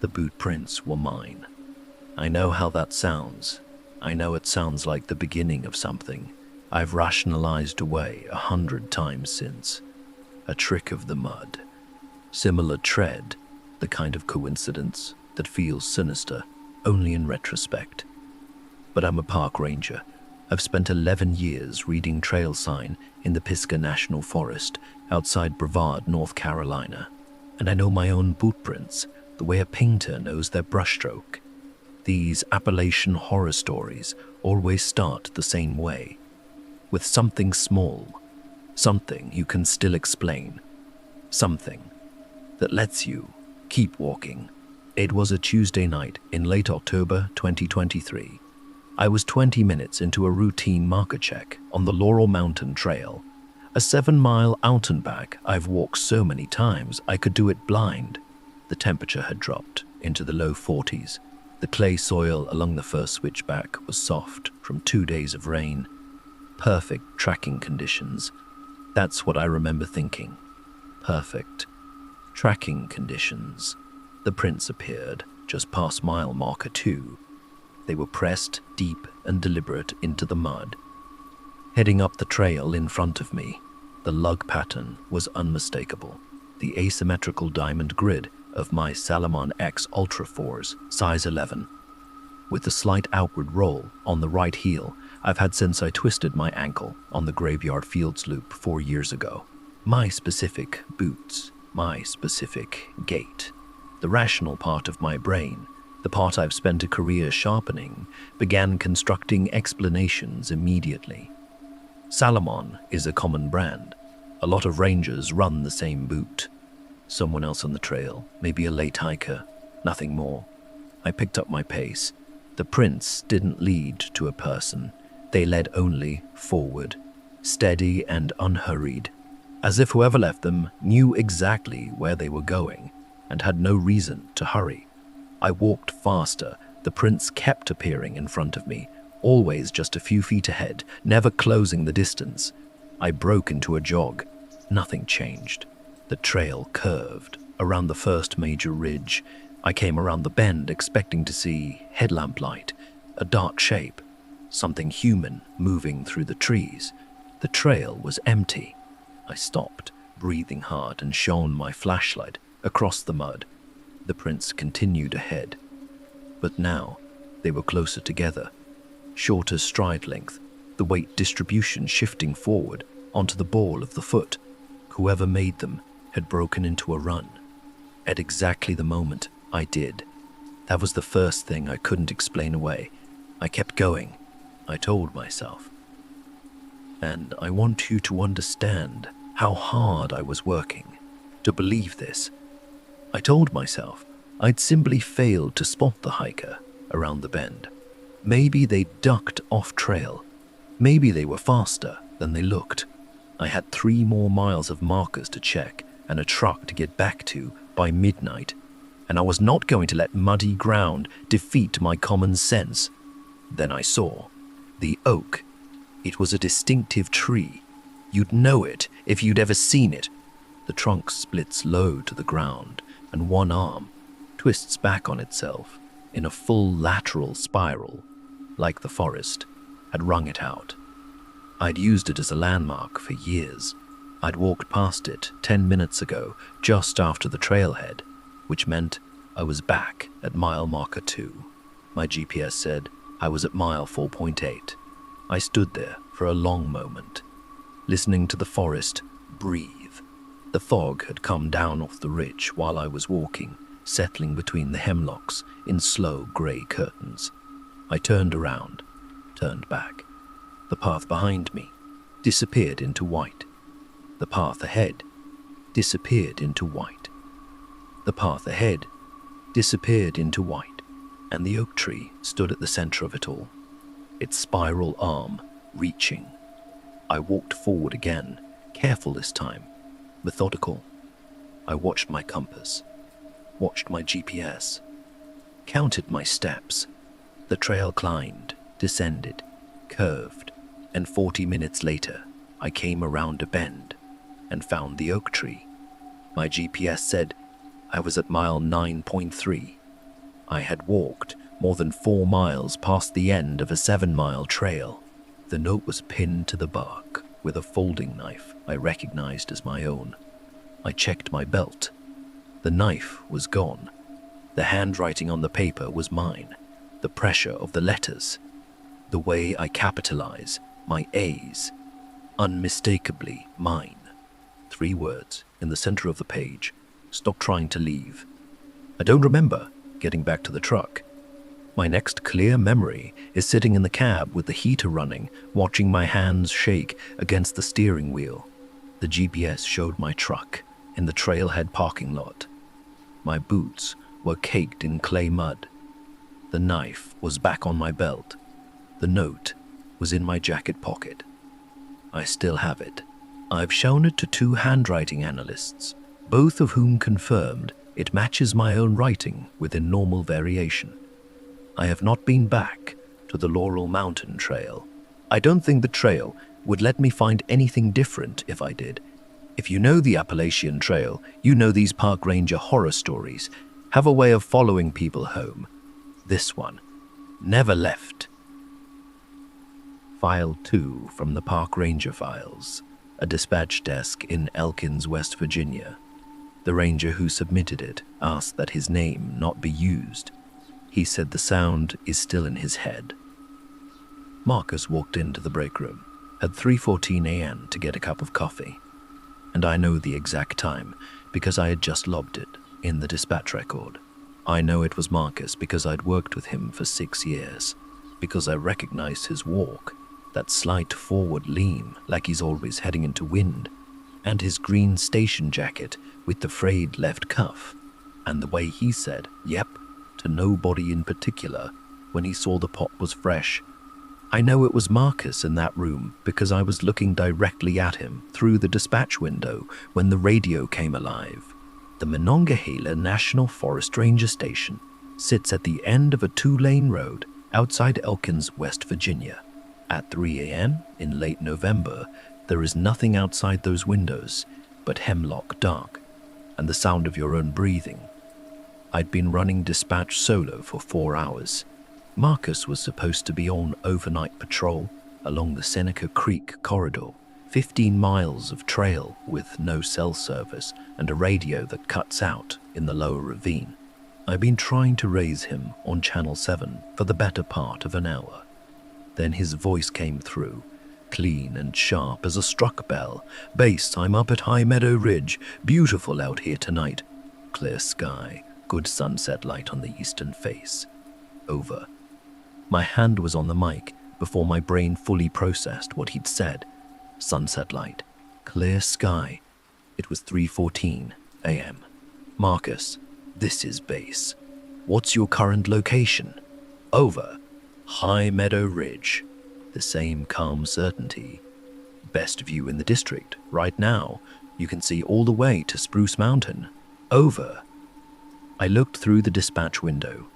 The boot prints were mine. I know how that sounds. I know it sounds like the beginning of something I've rationalized away 100 times since. A trick of the mud. Similar tread, the kind of coincidence that feels sinister only in retrospect. But I'm a park ranger. I've spent 11 years reading trail sign in the Pisgah National Forest outside Brevard, North Carolina. And I know my own boot prints the way a painter knows their brushstroke. These Appalachian horror stories always start the same way, with something small, something you can still explain, something that lets you keep walking. It was a Tuesday night in late October 2023. I was 20 minutes into a routine marker check on the Laurel Mountain Trail, a 7-mile out and back I've walked so many times I could do it blind. The temperature had dropped into the low 40s. The clay soil along the first switchback was soft from 2 days of rain. Perfect tracking conditions. That's what I remember thinking. Perfect tracking conditions. The prints appeared just past mile marker 2. They were pressed deep and deliberate into the mud. Heading up the trail in front of me, the lug pattern was unmistakable. The asymmetrical diamond grid of my Salomon X Ultra 4's size 11. With the slight outward roll on the right heel I've had since I twisted my ankle on the Graveyard Fields loop 4 years ago. My specific boots, my specific gait. The rational part of my brain, the part I've spent a career sharpening, began constructing explanations immediately. Salomon is a common brand. A lot of rangers run the same boot. Someone else on the trail, maybe a late hiker, nothing more. I picked up my pace. The prints didn't lead to a person. They led only forward, steady and unhurried, as if whoever left them knew exactly where they were going and had no reason to hurry. I walked faster. The prints kept appearing in front of me, always just a few feet ahead, never closing the distance. I broke into a jog. Nothing changed. The trail curved around the first major ridge. I came around the bend expecting to see headlamp light, a dark shape, something human moving through the trees. The trail was empty. I stopped, breathing hard, and shone my flashlight across the mud. The prints continued ahead, but now they were closer together. Shorter stride length, the weight distribution shifting forward onto the ball of the foot. Whoever made them had broken into a run. At exactly the moment I did. That was the first thing I couldn't explain away. I kept going, I told myself. And I want you to understand how hard I was working to believe this. I told myself I'd simply failed to spot the hiker around the bend. Maybe they ducked off trail. Maybe they were faster than they looked. I had 3 more miles of markers to check and a truck to get back to by midnight, and I was not going to let muddy ground defeat my common sense. Then I saw the oak. It was a distinctive tree. You'd know it if you'd ever seen it. The trunk splits low to the ground, and one arm twists back on itself in a full lateral spiral, like the forest had wrung it out. I'd used it as a landmark for years. I'd walked past it 10 minutes ago, just after the trailhead, which meant I was back at mile marker 2. My GPS said I was at mile 4.8. I stood there for a long moment, listening to the forest breathe. The fog had come down off the ridge while I was walking, settling between the hemlocks in slow grey curtains. I turned around, turned back. The path behind me disappeared into white. The path ahead disappeared into white. The path ahead disappeared into white, and the oak tree stood at the center of it all, its spiral arm reaching. I walked forward again, careful this time, methodical. I watched my compass, watched my GPS, counted my steps. The trail climbed, descended, curved, and 40 minutes later, I came around a bend and found the oak tree. My GPS said I was at mile 9.3. I had walked more than 4 miles past the end of a 7-mile trail. The note was pinned to the bark with a folding knife I recognized as my own. I checked my belt. The knife was gone. The handwriting on the paper was mine. The pressure of the letters, the way I capitalize my A's, unmistakably mine. 3 words in the center of the page. Stop trying to leave. I don't remember getting back to the truck. My next clear memory is sitting in the cab with the heater running, watching my hands shake against the steering wheel. The GPS showed my truck in the trailhead parking lot. My boots were caked in clay mud. The knife was back on my belt. The note was in my jacket pocket. I still have it. I've shown it to 2 handwriting analysts, both of whom confirmed it matches my own writing within normal variation. I have not been back to the Laurel Mountain Trail. I don't think the trail would let me find anything different if I did. If you know the Appalachian Trail, you know these park ranger horror stories have a way of following people home. This one never left. File 2 from the Park Ranger Files, a dispatch desk in Elkins, West Virginia. The ranger who submitted it asked that his name not be used. He said the sound is still in his head. Marcus walked into the break room at 3:14 a.m. to get a cup of coffee, and I know the exact time because I had just logged it in the dispatch record. I know it was Marcus because I'd worked with him for 6 years, because I recognized his walk, that slight forward lean like he's always heading into wind, and his green station jacket with the frayed left cuff, and the way he said, "Yep," to nobody in particular when he saw the pot was fresh. I know it was Marcus in that room because I was looking directly at him through the dispatch window when the radio came alive. The Monongahela National Forest Ranger Station sits at the end of a 2-lane road outside Elkins, West Virginia. At 3 a.m. in late November, there is nothing outside those windows but hemlock dark and the sound of your own breathing. I'd been running dispatch solo for 4 hours. Marcus was supposed to be on overnight patrol along the Seneca Creek corridor, 15 miles of trail with no cell service and a radio that cuts out in the lower ravine. I've been trying to raise him on Channel 7 for the better part of an hour. Then his voice came through, clean and sharp as a struck bell. "Base, I'm up at High Meadow Ridge. Beautiful out here tonight. Clear sky, good sunset light on the eastern face. Over." My hand was on the mic before my brain fully processed what he'd said. Sunset light, clear sky. It was 3:14 a.m. "Marcus, this is base. What's your current location?" "Over. High Meadow Ridge." The same calm certainty. "Best view in the district. Right now, you can see all the way to Spruce Mountain." "Over." I looked through the dispatch window.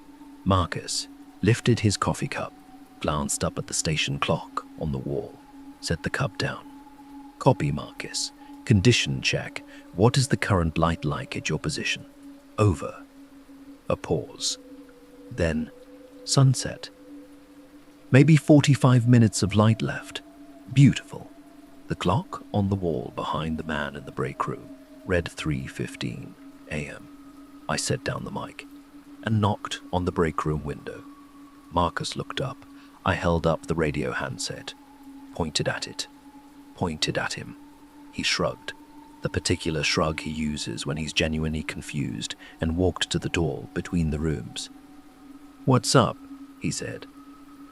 Marcus lifted his coffee cup, glanced up at the station clock on the wall, set the cup down. "Copy, Marcus. Condition check. What is the current light like at your position?" "Over." A pause. Then, sunset. Maybe 45 minutes of light left. Beautiful. The clock on the wall behind the man in the break room read 3:15 a.m. I set down the mic and knocked on the break room window. Marcus looked up. I held up the radio handset, pointed at it, pointed at him. He shrugged, the particular shrug he uses when he's genuinely confused, and walked to the door between the rooms. "What's up?" he said.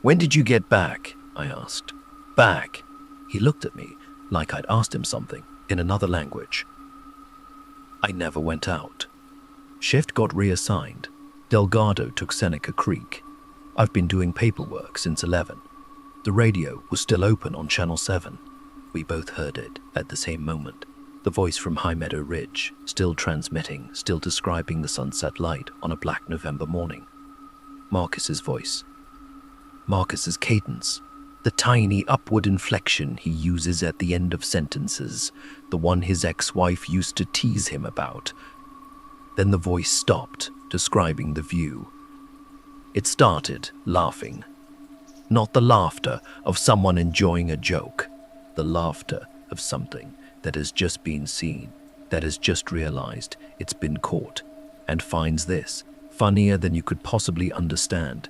"When did you get back?" I asked. "Back?" He looked at me like I'd asked him something in another language. "I never went out. Shift got reassigned. Delgado took Seneca Creek. I've been doing paperwork since 11. The radio was still open on Channel 7. We both heard it at the same moment. The voice from High Meadow Ridge, still transmitting, still describing the sunset light on a black November morning. Marcus's voice. Marcus's cadence. The tiny upward inflection he uses at the end of sentences, the one his ex-wife used to tease him about. Then the voice stopped, describing the view. It started laughing. Not the laughter of someone enjoying a joke, the laughter of something that has just been seen, that has just realized it's been caught, and finds this funnier than you could possibly understand.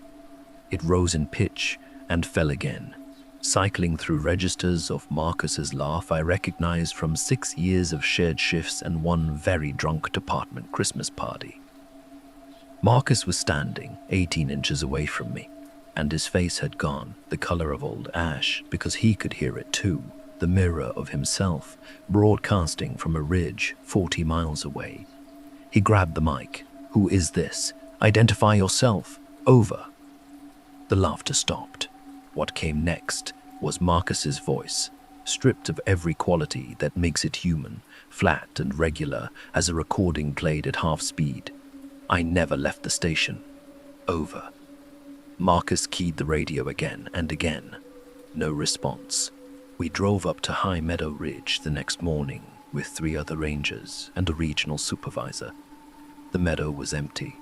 It rose in pitch and fell again, cycling through registers of Marcus's laugh I recognized from 6 years of shared shifts and one very drunk department Christmas party. Marcus was standing 18 inches away from me, and his face had gone the color of old ash because he could hear it too, the mirror of himself, broadcasting from a ridge 40 miles away. He grabbed the mic. "Who is this? Identify yourself. Over." The laughter stopped. What came next was Marcus's voice, stripped of every quality that makes it human, flat and regular as a recording played at half speed. I never left the station. Over. Marcus keyed the radio again and again. No response. We drove up to High Meadow Ridge the next morning with 3 other rangers and a regional supervisor. The meadow was empty.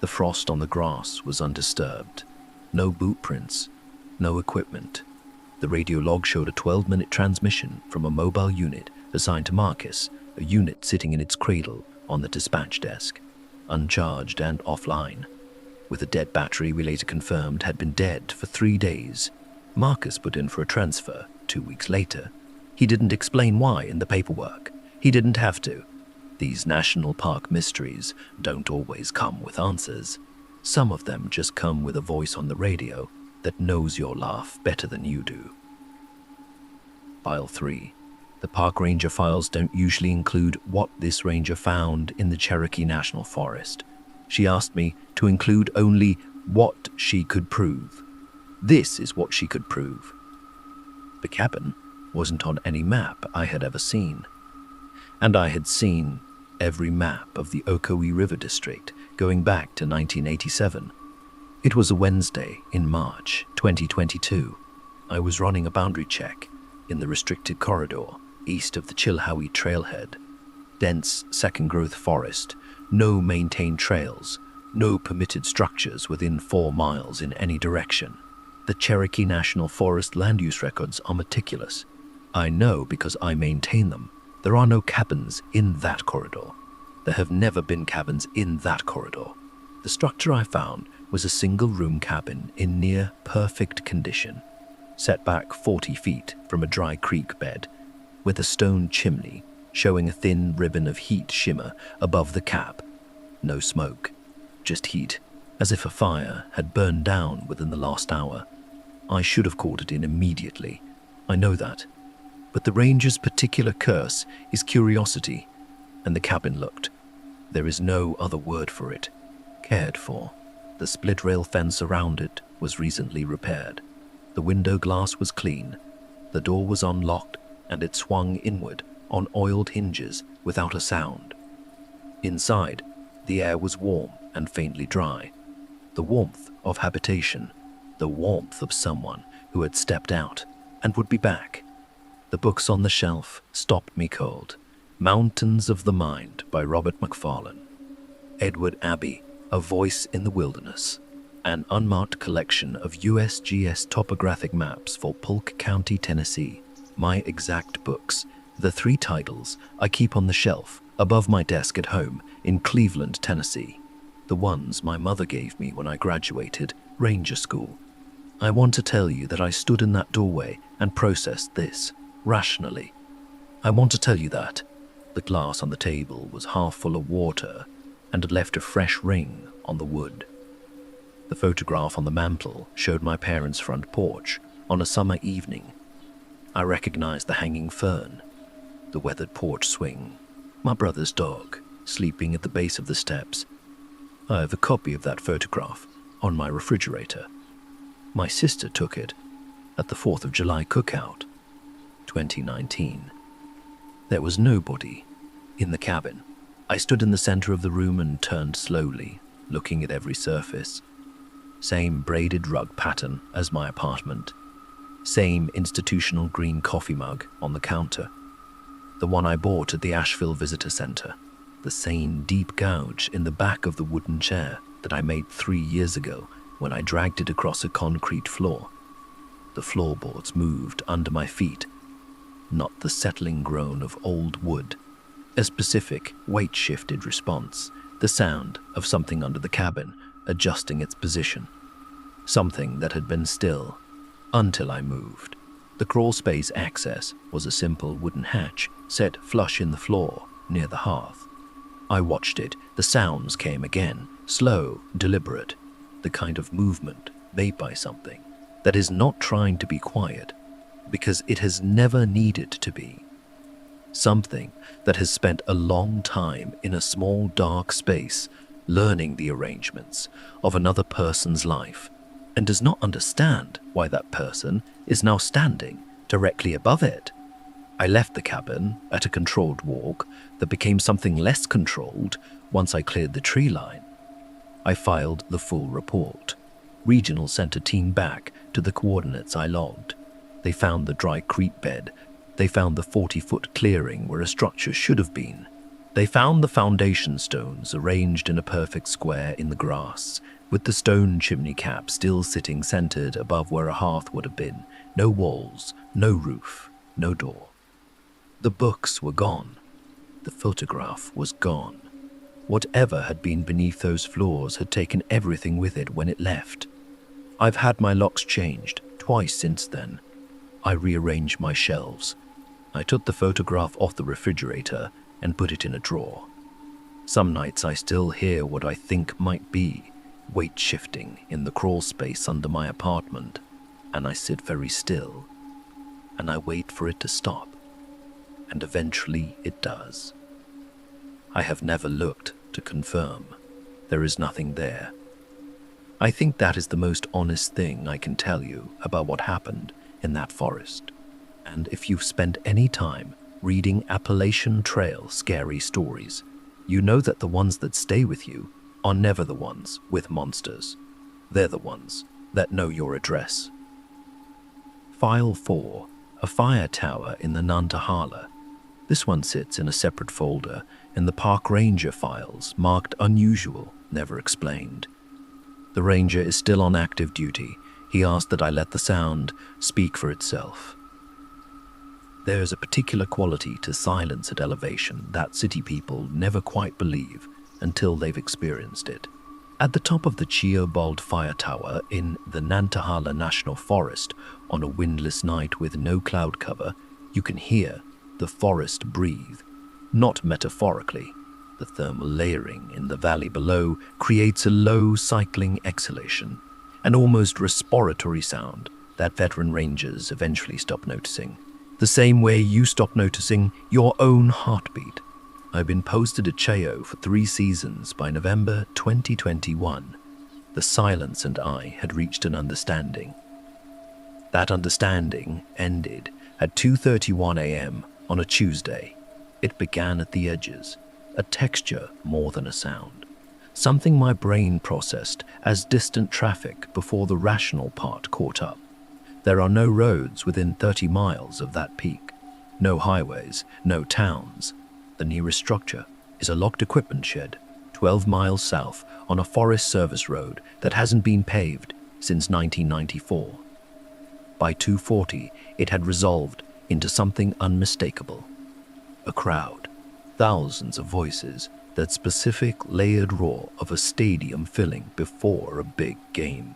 The frost on the grass was undisturbed. No boot prints, no equipment. The radio log showed a 12-minute transmission from a mobile unit assigned to Marcus, a unit sitting in its cradle on the dispatch desk, uncharged and offline. With a dead battery we later confirmed had been dead for 3 days. Marcus put in for a transfer 2 weeks later. He didn't explain why in the paperwork. He didn't have to. These national park mysteries don't always come with answers. Some of them just come with a voice on the radio that knows your laugh better than you do. File 3. The park ranger files don't usually include what this ranger found in the Cherokee National Forest. She asked me to include only what she could prove. This is what she could prove. The cabin wasn't on any map I had ever seen. And I had seen every map of the Ocoee River District going back to 1987. It was a Wednesday in March 2022. I was running a boundary check in the restricted corridor east of the Chilhowie Trailhead. Dense second-growth forest, no maintained trails, no permitted structures within 4 miles in any direction. The Cherokee National Forest land use records are meticulous. I know because I maintain them. There are no cabins in that corridor. There have never been cabins in that corridor. The structure I found was a single-room cabin in near-perfect condition, set back 40 feet from a dry creek bed, with a stone chimney showing a thin ribbon of heat shimmer above the cap. No smoke, just heat, as if a fire had burned down within the last hour. I should have called it in immediately. I know that. But the ranger's particular curse is curiosity, and the cabin looked. There is no other word for it. Cared for. The split-rail fence around it was recently repaired. The window glass was clean. The door was unlocked, and it swung inward on oiled hinges without a sound. Inside, the air was warm and faintly dry. The warmth of habitation, the warmth of someone who had stepped out and would be back. The books on the shelf stopped me cold. Mountains of the Mind by Robert Macfarlane. Edward Abbey, A Voice in the Wilderness. An unmarked collection of USGS topographic maps for Polk County, Tennessee. My exact books. The 3 titles I keep on the shelf above my desk at home in Cleveland, Tennessee. The ones my mother gave me when I graduated Ranger School. I want to tell you that I stood in that doorway and processed this, rationally. I want to tell you that. The glass on the table was half full of water and had left a fresh ring on the wood. The photograph on the mantel showed my parents' front porch on a summer evening. I recognized the hanging fern, the weathered porch swing, my brother's dog sleeping at the base of the steps. I have a copy of that photograph on my refrigerator. My sister took it at the 4th of July cookout, 2019. There was nobody in the cabin. I stood in the center of the room and turned slowly, looking at every surface. Same braided rug pattern as my apartment. Same institutional green coffee mug on the counter. The one I bought at the Asheville Visitor Center. The same deep gouge in the back of the wooden chair that I made 3 years ago when I dragged it across a concrete floor. The floorboards moved under my feet, not the settling groan of old wood. A specific, weight-shifted response, the sound of something under the cabin adjusting its position. Something that had been still until I moved. The crawlspace access was a simple wooden hatch set flush in the floor near the hearth. I watched it. The sounds came again, slow, deliberate, the kind of movement made by something that is not trying to be quiet because it has never needed to be. Something that has spent a long time in a small dark space learning the arrangements of another person's life and does not understand why that person is now standing directly above it. I left the cabin at a controlled walk that became something less controlled once I cleared the tree line. I filed the full report. Regional sent a team back to the coordinates I logged. They found the dry creek bed. They found the 40-foot clearing where a structure should have been. They found the foundation stones arranged in a perfect square in the grass, with the stone chimney cap still sitting centered above where a hearth would have been. No walls, no roof, no door. The books were gone. The photograph was gone. Whatever had been beneath those floors had taken everything with it when it left. I've had my locks changed twice since then. I rearranged my shelves. I took the photograph off the refrigerator and put it in a drawer. Some nights I still hear what I think might be weight shifting in the crawl space under my apartment, and I sit very still, and I wait for it to stop, and eventually it does. I have never looked to confirm. There is nothing there. I think that is the most honest thing I can tell you about what happened in that forest. And if you've spent any time reading Appalachian Trail scary stories, you know that the ones that stay with you are never the ones with monsters. They're the ones that know your address. File 4, a fire tower in the Nantahala. This one sits in a separate folder in the Park Ranger files marked unusual, never explained. The ranger is still on active duty. He asked that I let the sound speak for itself. There's a particular quality to silence at elevation that city people never quite believe until they've experienced it. At the top of the Culled fire tower in the Nantahala National Forest, on a windless night with no cloud cover, you can hear the forest breathe. Not metaphorically. The thermal layering in the valley below creates a low cycling exhalation, an almost respiratory sound that veteran rangers eventually stop noticing. The same way you stop noticing your own heartbeat. I've been posted at Cheo for 3 seasons. By November 2021. The silence and I had reached an understanding. That understanding ended at 2:31 a.m. on a Tuesday. It began at the edges, a texture more than a sound. Something my brain processed as distant traffic before the rational part caught up. There are no roads within 30 miles of that peak. No highways, no towns. The nearest structure is a locked equipment shed, 12 miles south on a Forest Service road that hasn't been paved since 1994. By 2:40, it had resolved into something unmistakable. A crowd, thousands of voices, that specific layered roar of a stadium filling before a big game.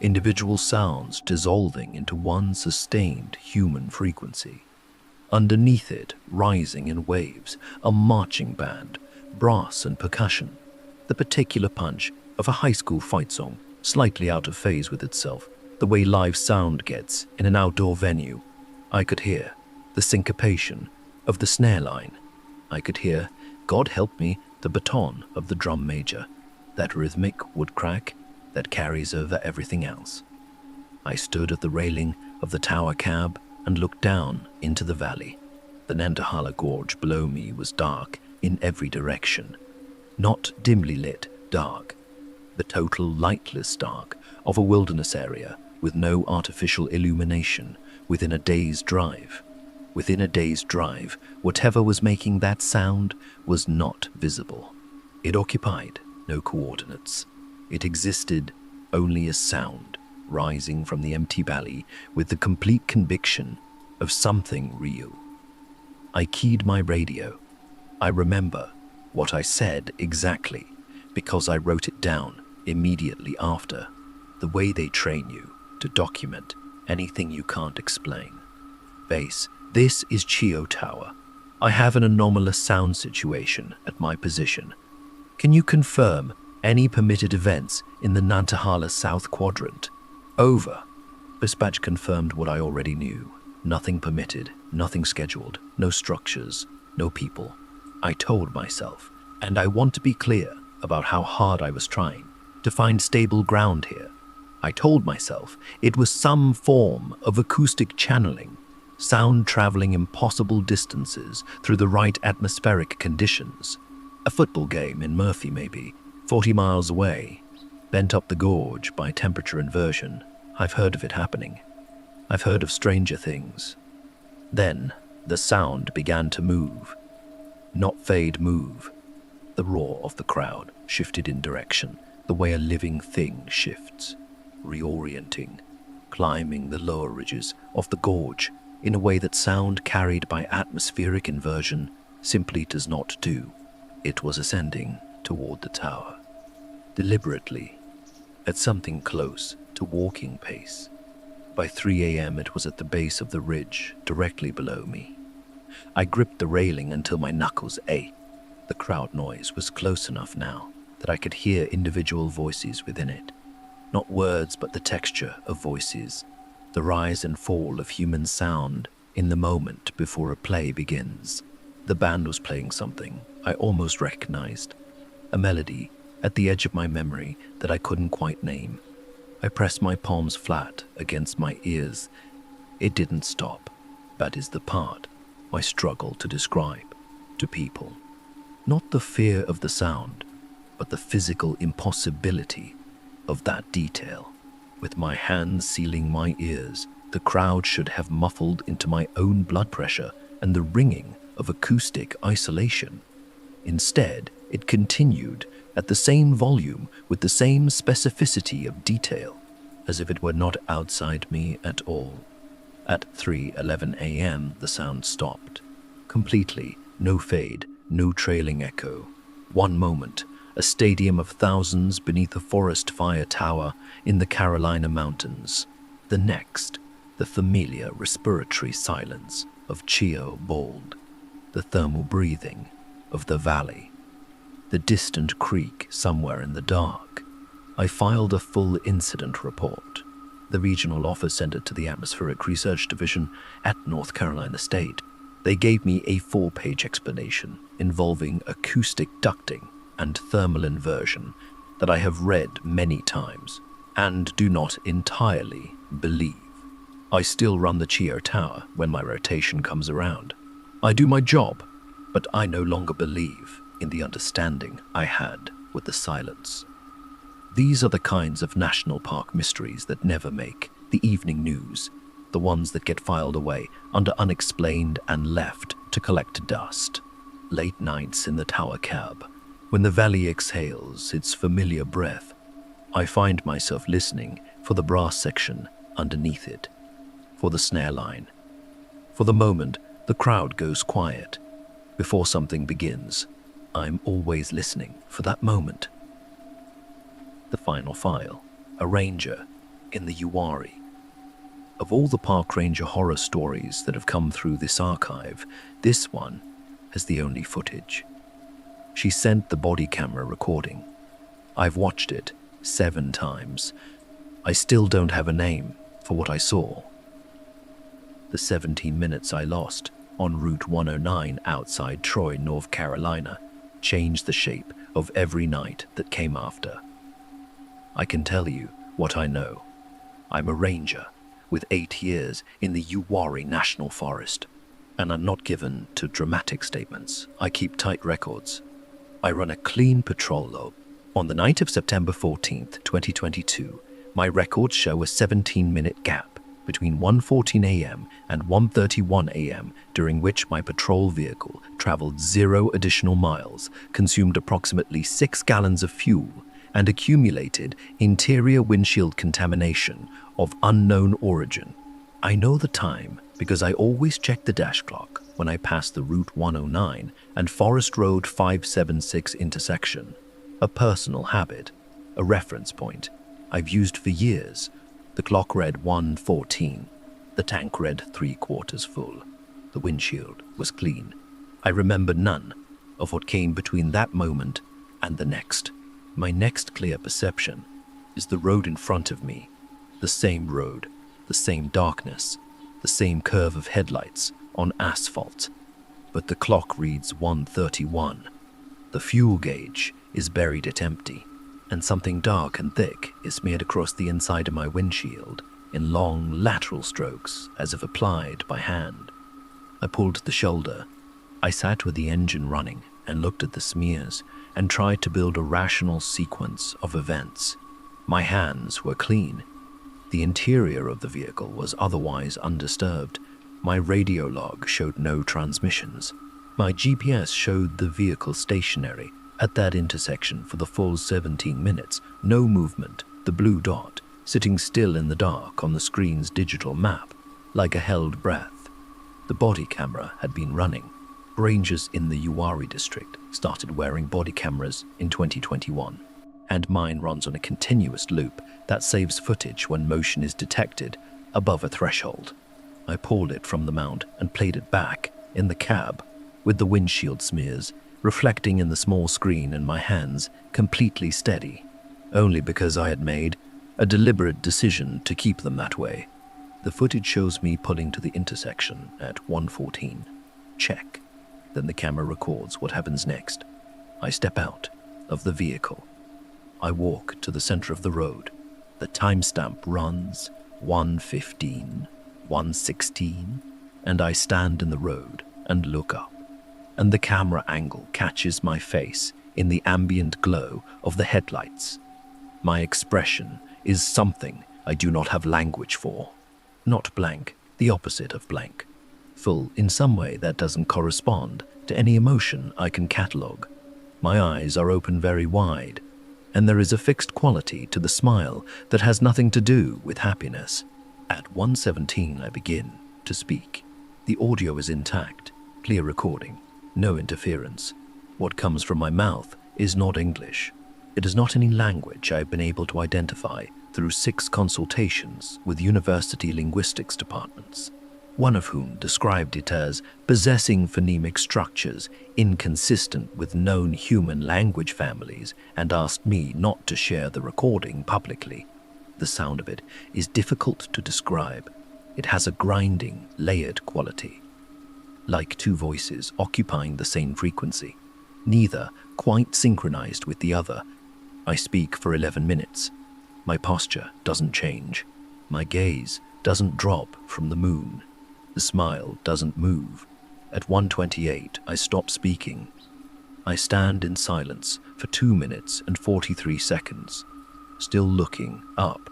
Individual sounds dissolving into one sustained human frequency. Underneath it, rising in waves, a marching band, brass and percussion, the particular punch of a high school fight song, slightly out of phase with itself, the way live sound gets in an outdoor venue. I could hear the syncopation of the snare line. I could hear, God help me, the baton of the drum major, that rhythmic wood crack that carries over everything else. I stood at the railing of the tower cab and looked down into the valley. The Nantahala Gorge below me was dark in every direction. Not dimly lit dark, the total lightless dark of a wilderness area with no artificial illumination within a day's drive. Within a day's drive, whatever was making that sound was not visible. It occupied no coordinates. It existed only a sound rising from the empty valley with the complete conviction of something real. I keyed my radio. I remember what I said exactly because I wrote it down immediately after, the way they train you to document anything you can't explain. Base, this is Chio Tower. I have an anomalous sound situation at my position. Can you confirm any permitted events in the Nantahala South Quadrant? Over. Dispatch confirmed what I already knew. Nothing permitted, nothing scheduled, no structures, no people. I told myself, and I want to be clear about how hard I was trying to find stable ground here. I told myself it was some form of acoustic channeling, sound traveling impossible distances through the right atmospheric conditions. A football game in Murphy maybe, 40 miles away, bent up the gorge by temperature inversion. I've heard of it happening. I've heard of stranger things. Then the sound began to move. Not fade, move. The roar of the crowd shifted in direction, the way a living thing shifts, reorienting, climbing the lower ridges of the gorge in a way that sound carried by atmospheric inversion simply does not do. It was ascending toward the tower, deliberately, at something close to walking pace. By 3 a.m. it was at the base of the ridge, directly below me. I gripped the railing until my knuckles ached. The crowd noise was close enough now that I could hear individual voices within it. Not words, but the texture of voices, the rise and fall of human sound in the moment before a play begins. The band was playing something I almost recognized, a melody at the edge of my memory that I couldn't quite name. I pressed my palms flat against my ears. It didn't stop. That is the part I struggle to describe to people. Not the fear of the sound, but the physical impossibility of that detail. With my hands sealing my ears, the crowd should have muffled into my own blood pressure and the ringing of acoustic isolation. Instead, it continued at the same volume with the same specificity of detail, as if it were not outside me at all. At 3:11 a.m. the sound stopped. Completely, no fade, no trailing echo. One moment, a stadium of thousands beneath a forest fire tower in the Carolina mountains. The next, the familiar respiratory silence of Chio Bald, the thermal breathing of the valley, the distant creek somewhere in the dark. I filed a full incident report. The regional office sent it to the Atmospheric Research Division at North Carolina State. They gave me a 4-page explanation involving acoustic ducting and thermal inversion that I have read many times and do not entirely believe. I still run the Chio Tower when my rotation comes around. I do my job, but I no longer believe in the understanding I had with the silence. These are the kinds of national park mysteries that never make the evening news, the ones that get filed away under unexplained and left to collect dust. Late nights in the tower cab, when the valley exhales its familiar breath, I find myself listening for the brass section underneath it, for the snare line. For the moment, the crowd goes quiet. Before something begins, I'm always listening for that moment. The final file, a ranger in the Uwharrie. Of all the park ranger horror stories that have come through this archive, this one has the only footage. She sent the body camera recording. I've watched it 7 times. I still don't have a name for what I saw. The 17 minutes I lost on Route 109 outside Troy, North Carolina, changed the shape of every night that came after. I can tell you what I know. I'm a ranger with 8 years in the Uwharrie National Forest, and I'm not given to dramatic statements. I keep tight records. I run a clean patrol log. On the night of September 14th, 2022, my records show a 17-minute gap between 1:14 a.m. and 1:31 a.m., during which my patrol vehicle traveled 0 additional miles, consumed approximately 6 gallons of fuel, and accumulated interior windshield contamination of unknown origin. I know the time because I always check the dash clock when I pass the Route 109 and Forest Road 576 intersection. A personal habit, a reference point I've used for years. The clock read 1:14. The tank read 3/4 full. The windshield was clean. I remember none of what came between that moment and the next. My next clear perception is the road in front of me. The same road, the same darkness, the same curve of headlights on asphalt. But the clock reads 1:31. The fuel gauge is buried at empty, and something dark and thick is smeared across the inside of my windshield in long lateral strokes as if applied by hand. I pulled the shoulder. I sat with the engine running and looked at the smears and tried to build a rational sequence of events. My hands were clean. The interior of the vehicle was otherwise undisturbed. My radio log showed no transmissions. My GPS showed the vehicle stationary at that intersection for the full 17 minutes. No movement, the blue dot sitting still in the dark on the screen's digital map, like a held breath. The body camera had been running. Rangers in the Uwharrie district started wearing body cameras in 2021, and mine runs on a continuous loop that saves footage when motion is detected above a threshold. I pulled it from the mount and played it back in the cab, with the windshield smears reflecting in the small screen and my hands completely steady, only because I had made a deliberate decision to keep them that way. The footage shows me pulling to the intersection at 1:14. Check. Then the camera records what happens next. I step out of the vehicle. I walk to the center of the road. The timestamp runs 1:15, 1:16, and I stand in the road and look up. And the camera angle catches my face in the ambient glow of the headlights. My expression is something I do not have language for. Not blank, the opposite of blank. Full in some way that doesn't correspond to any emotion I can catalogue. My eyes are open very wide, and there is a fixed quality to the smile that has nothing to do with happiness. At 1:17 I begin to speak. The audio is intact, clear recording, no interference. What comes from my mouth is not English. It is not any language I have been able to identify through 6 consultations with university linguistics departments, one of whom described it as possessing phonemic structures inconsistent with known human language families and asked me not to share the recording publicly. The sound of it is difficult to describe. It has a grinding, layered quality, like 2 voices occupying the same frequency, neither quite synchronized with the other. I speak for 11 minutes. My posture doesn't change. My gaze doesn't drop from the moon. The smile doesn't move. At 1:28, I stop speaking. I stand in silence for 2 minutes and 43 seconds, still looking up.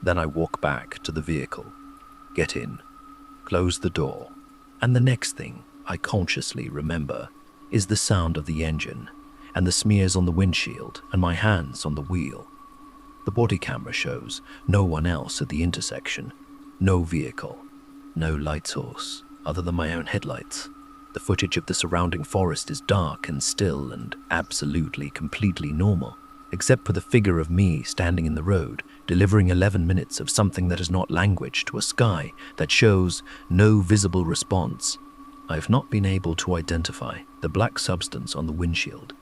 Then I walk back to the vehicle, get in, close the door, and the next thing I consciously remember is the sound of the engine and the smears on the windshield and my hands on the wheel. The body camera shows no one else at the intersection, no vehicle, no light source other than my own headlights. The footage of the surrounding forest is dark and still and absolutely, completely normal, except for the figure of me standing in the road, delivering 11 minutes of something that is not language to a sky that shows no visible response. I have not been able to identify the black substance on the windshield.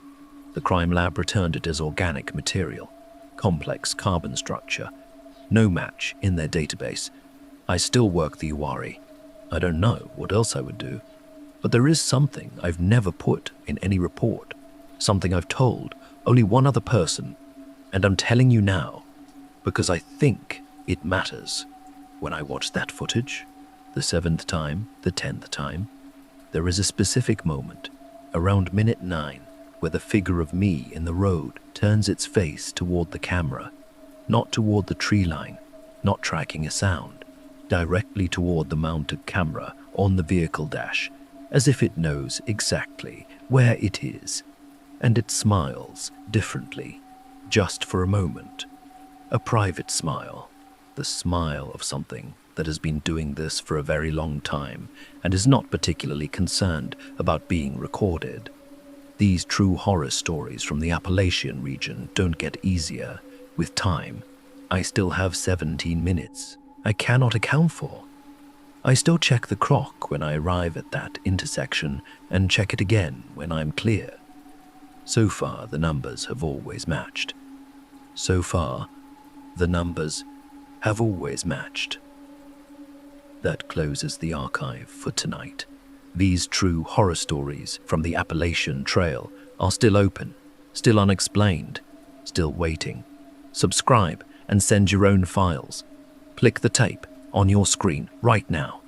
The crime lab returned it as organic material, complex carbon structure, no match in their database. I still work the Uwharrie. I don't know what else I would do. But there is something I've never put in any report, something I've told only one other person, and I'm telling you now because I think it matters. When I watch that footage, the 7th time, the 10th time, there is a specific moment, around minute 9, where the figure of me in the road turns its face toward the camera, not toward the tree line, not tracking a sound, directly toward the mounted camera on the vehicle dash, as if it knows exactly where it is, and it smiles differently, just for a moment. A private smile, the smile of something that has been doing this for a very long time and is not particularly concerned about being recorded. These true horror stories from the Appalachian region don't get easier with time. I still have 17 minutes I cannot account for. I still check the clock when I arrive at that intersection and check it again when I'm clear. So far, the numbers have always matched. So far, the numbers have always matched. That closes the archive for tonight. These true horror stories from the Appalachian Trail are still open, still unexplained, still waiting. Subscribe and send your own files. Click the tape on your screen right now.